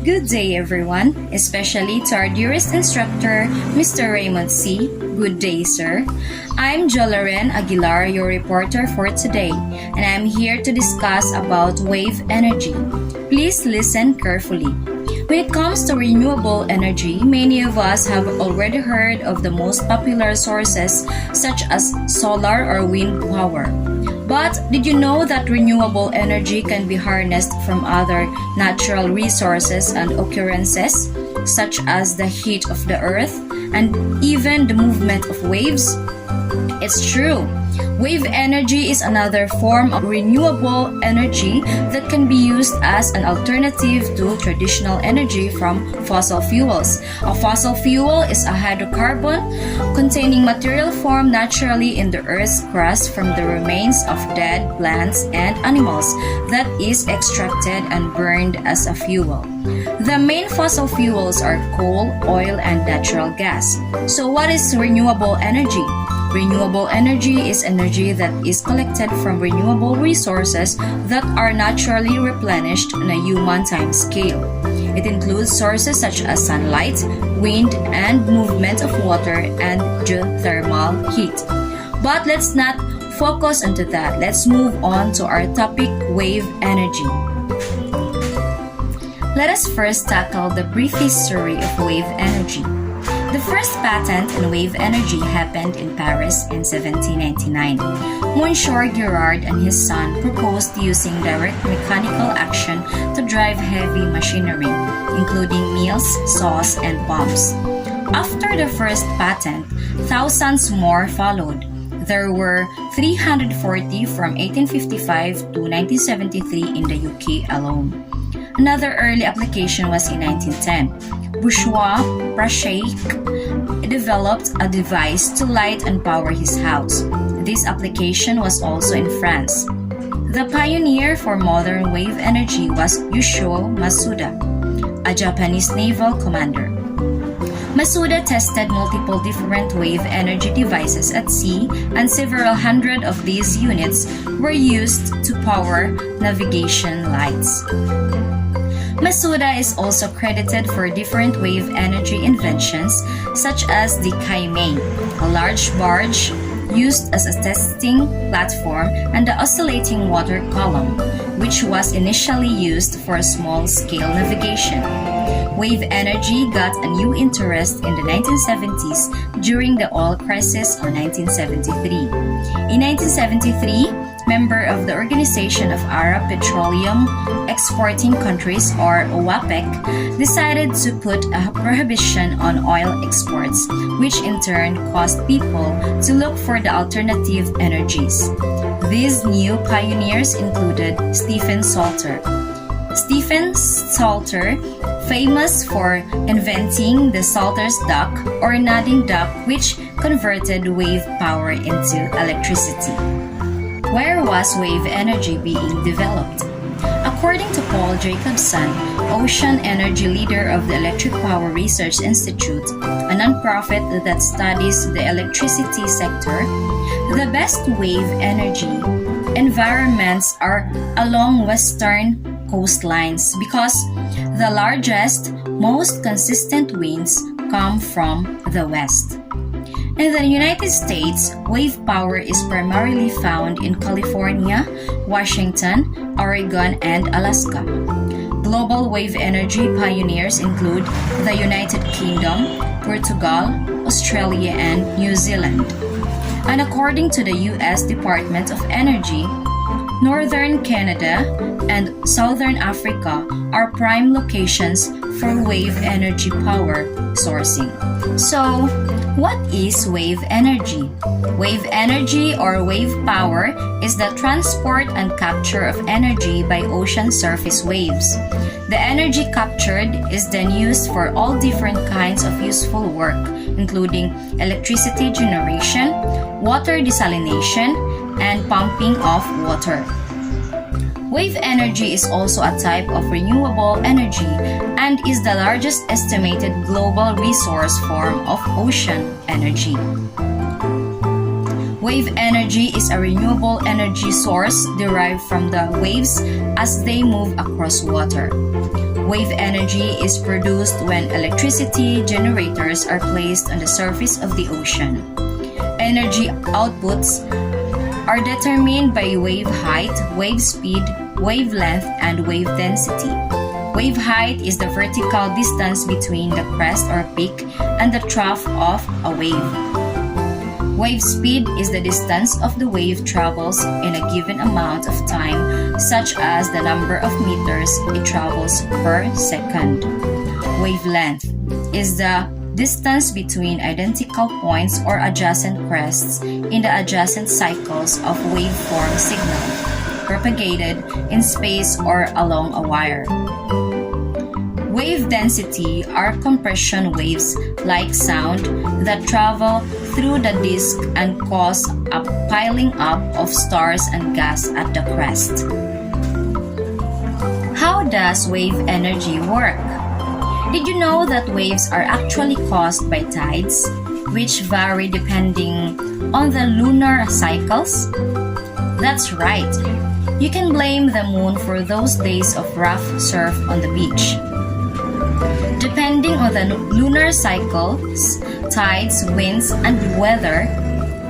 Good day, everyone, especially to our dearest instructor, Mr. Raymond C. Good day, sir. I'm Jolaren Aguilar, your reporter for today, and I'm here to discuss about wave energy. Please listen carefully. When it comes to renewable energy, many of us have already heard of the most popular sources such as solar or wind power. But did you know that renewable energy can be harnessed from other natural resources and occurrences, such as the heat of the earth and even the movement of waves? It's true. Wave energy is another form of renewable energy that can be used as an alternative to traditional energy from fossil fuels. A fossil fuel is a hydrocarbon containing material formed naturally in the Earth's crust from the remains of dead plants and animals that is extracted and burned as a fuel. The main fossil fuels are coal, oil, and natural gas. So what is renewable energy? Renewable energy is energy that is collected from renewable resources that are naturally replenished on a human time scale. It includes sources such as sunlight, wind, and movement of water and geothermal heat. But let's not focus onto that. Let's move on to our topic, wave energy. Let us first tackle the brief history of wave energy. The first patent on wave energy happened in Paris in 1799. Monsieur Girard and his son proposed using direct mechanical action to drive heavy machinery, including mills, saws, and pumps. After the first patent, thousands more followed. There were 340 from 1855 to 1973 in the UK alone. Another early application was in 1910. Bourgeois Prachac developed a device to light and power his house. This application was also in France. The pioneer for modern wave energy was Yoshio Masuda, a Japanese naval commander. Masuda tested multiple different wave energy devices at sea, and several hundred of these units were used to power navigation lights. Masuda is also credited for different wave energy inventions, such as the Kaimei, a large barge used as a testing platform, and the oscillating water column, which was initially used for small-scale navigation. Wave energy got a new interest in the 1970s during the oil crisis of 1973. In 1973, member of the Organization of Arab Petroleum Exporting Countries, or OAPEC, decided to put a prohibition on oil exports, which in turn caused people to look for the alternative energies. These new pioneers included Stephen Salter. Stephen Salter, famous for inventing the Salter's duck or nodding duck, which converted wave power into electricity. Where was wave energy being developed? According to Paul Jacobson, ocean energy leader of the Electric Power Research Institute, a nonprofit that studies the electricity sector, the best wave energy environments are along western coastlines because the largest, most consistent winds come from the west. In the United States, wave power is primarily found in California, Washington, Oregon, and Alaska. Global wave energy pioneers include the United Kingdom, Portugal, Australia, and New Zealand. And according to the U.S. Department of Energy, Northern Canada and Southern Africa are prime locations for wave energy power sourcing. So, what is wave energy? Wave energy or wave power is the transport and capture of energy by ocean surface waves. The energy captured is then used for all different kinds of useful work, including electricity generation, water desalination, and pumping of water. Wave energy is also a type of renewable energy and is the largest estimated global resource form of ocean energy. Wave energy is a renewable energy source derived from the waves as they move across water. Wave energy is produced when electricity generators are placed on the surface of the ocean. Energy outputs are determined by wave height, wave speed, wavelength, and wave density. Wave height is the vertical distance between the crest or peak and the trough of a wave. Wave speed is the distance of the wave travels in a given amount of time, such as the number of meters it travels per second. Wavelength is the distance between identical points or adjacent crests in the adjacent cycles of waveform signal, propagated in space or along a wire. Wave density are compression waves like sound that travel through the disk and cause a piling up of stars and gas at the crest. How does wave energy work? Did you know that waves are actually caused by tides, which vary depending on the lunar cycles? That's right. You can blame the moon for those days of rough surf on the beach. Depending on the lunar cycles, tides, winds, and weather,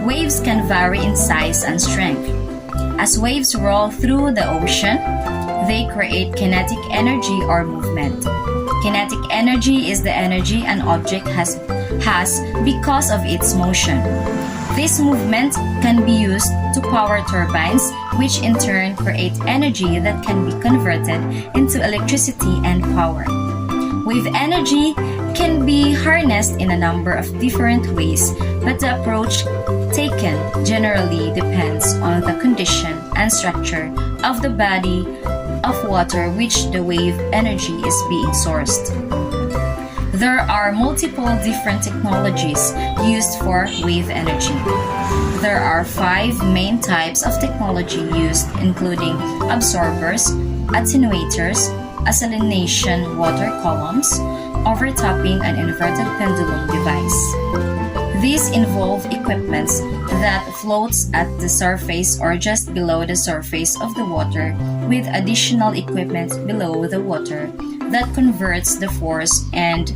waves can vary in size and strength. As waves roll through the ocean, they create kinetic energy or movement. Kinetic energy is the energy an object has because of its motion. This movement can be used to power turbines, which in turn create energy that can be converted into electricity and power. Wave energy can be harnessed in a number of different ways, but the approach taken generally depends on the condition and structure of the body of water which the wave energy is being sourced. There are multiple different technologies used for wave energy. There are 5 main types of technology used, including absorbers, attenuators, acylation water columns, overtopping, and inverted pendulum device. These involve equipments that floats at the surface or just below the surface of the water, with additional equipment below the water that converts the force and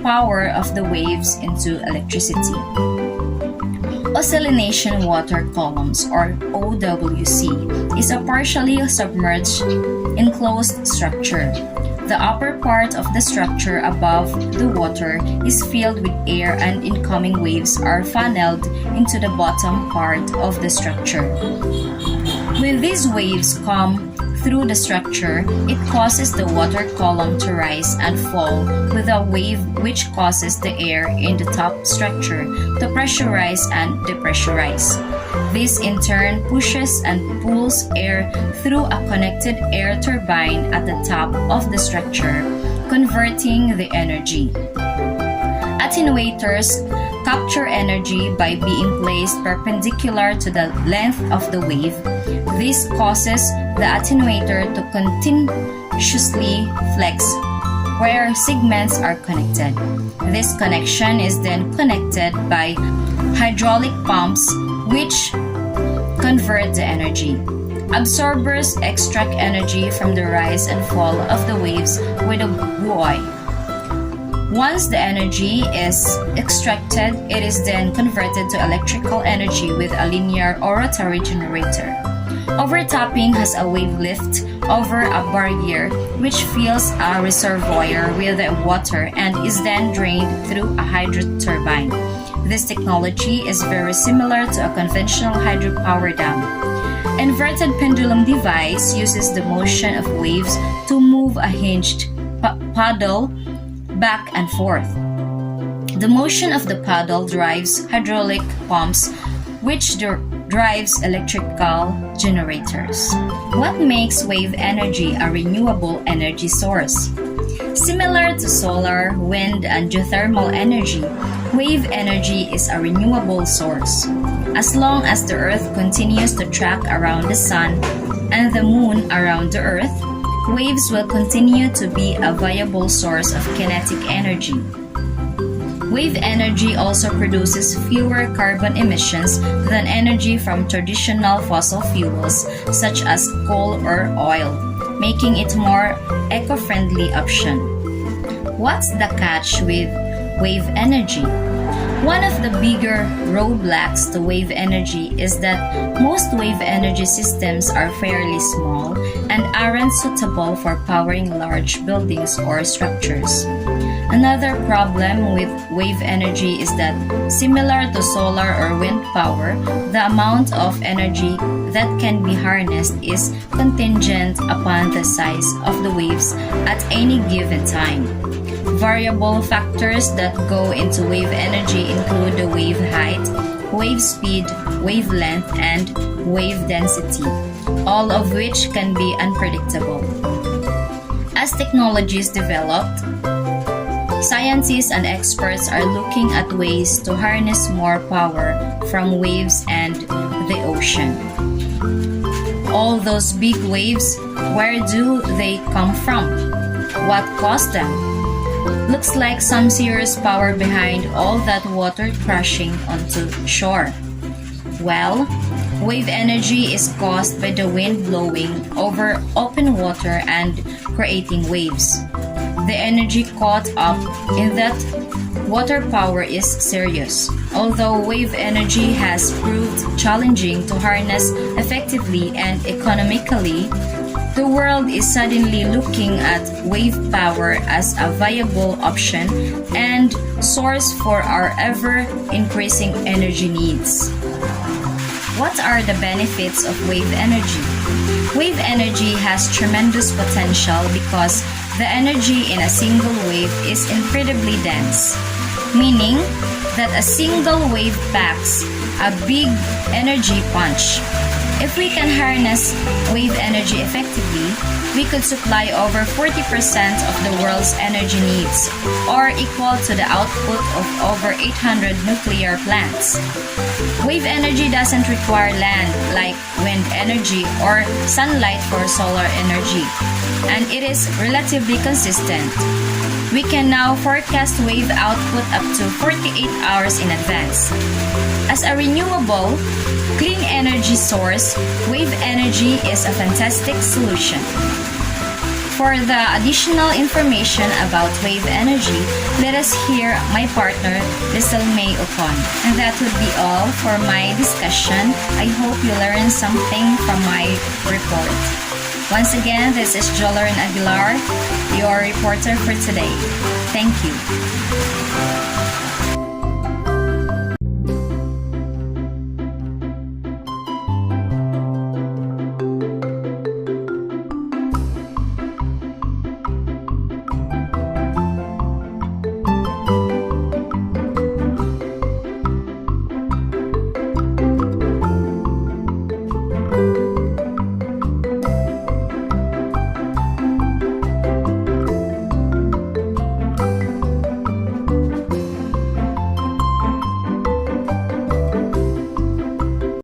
power of the waves into electricity. Oscillation water columns, or OWC, is a partially submerged enclosed structure. The upper part of the structure above the water is filled with air and incoming waves are funneled into the bottom part of the structure. When these waves come through the structure, it causes the water column to rise and fall with a wave which causes the air in the top structure to pressurize and depressurize. This in turn pushes and pulls air through a connected air turbine at the top of the structure, converting the energy. Attenuators capture energy by being placed perpendicular to the length of the wave. This causes the attenuator to continuously flex where segments are connected. This connection is then connected by hydraulic pumps which convert the energy. Absorbers extract energy from the rise and fall of the waves with a buoy. Once the energy is extracted, it is then converted to electrical energy with a linear or rotary generator. Overtopping has a wave lift over a barrier which fills a reservoir with water and is then drained through a hydro turbine. This technology is very similar to a conventional hydropower dam. Inverted pendulum device uses the motion of waves to move a hinged paddle back and forth. The motion of the paddle drives hydraulic pumps, which drives electrical generators. What makes wave energy a renewable energy source? Similar to solar, wind, and geothermal energy, wave energy is a renewable source. As long as the Earth continues to track around the Sun and the Moon around the Earth, waves will continue to be a viable source of kinetic energy. Wave energy also produces fewer carbon emissions than energy from traditional fossil fuels such as coal or oil. making it more eco-friendly option. What's the catch with wave energy? One of the bigger roadblocks to wave energy is that most wave energy systems are fairly small and aren't suitable for powering large buildings or structures. Another problem with wave energy is that, similar to solar or wind power, the amount of energy that can be harnessed is contingent upon the size of the waves at any given time. Variable factors that go into wave energy include the wave height, wave speed, wavelength, and wave density, all of which can be unpredictable. As technologies developed, scientists and experts are looking at ways to harness more power from waves and the ocean. All those big waves, where do they come from? What caused them? Looks like some serious power behind all that water crashing onto shore. Well, wave energy is caused by the wind blowing over open water and creating waves. The energy caught up in that water power is serious. Although wave energy has proved challenging to harness effectively and economically, the world is suddenly looking at wave power as a viable option and source for our ever-increasing energy needs. What are the benefits of wave energy? Wave energy has tremendous potential because the energy in a single wave is incredibly dense, meaning that a single wave packs a big energy punch. If we can harness wave energy effectively, we could supply over 40% of the world's energy needs, or equal to the output of over 800 nuclear plants. Wave energy doesn't require land like wind energy or sunlight for solar energy, and it is relatively consistent. We can now forecast wave output up to 48 hours in advance. As a renewable, clean energy source, wave energy is a fantastic solution. For the additional information about wave energy, let us hear my partner, May Ocon. And that would be all for my discussion. I hope you learned something from my report. Once again, this is Jolorin Aguilar, your reporter for today. Thank you.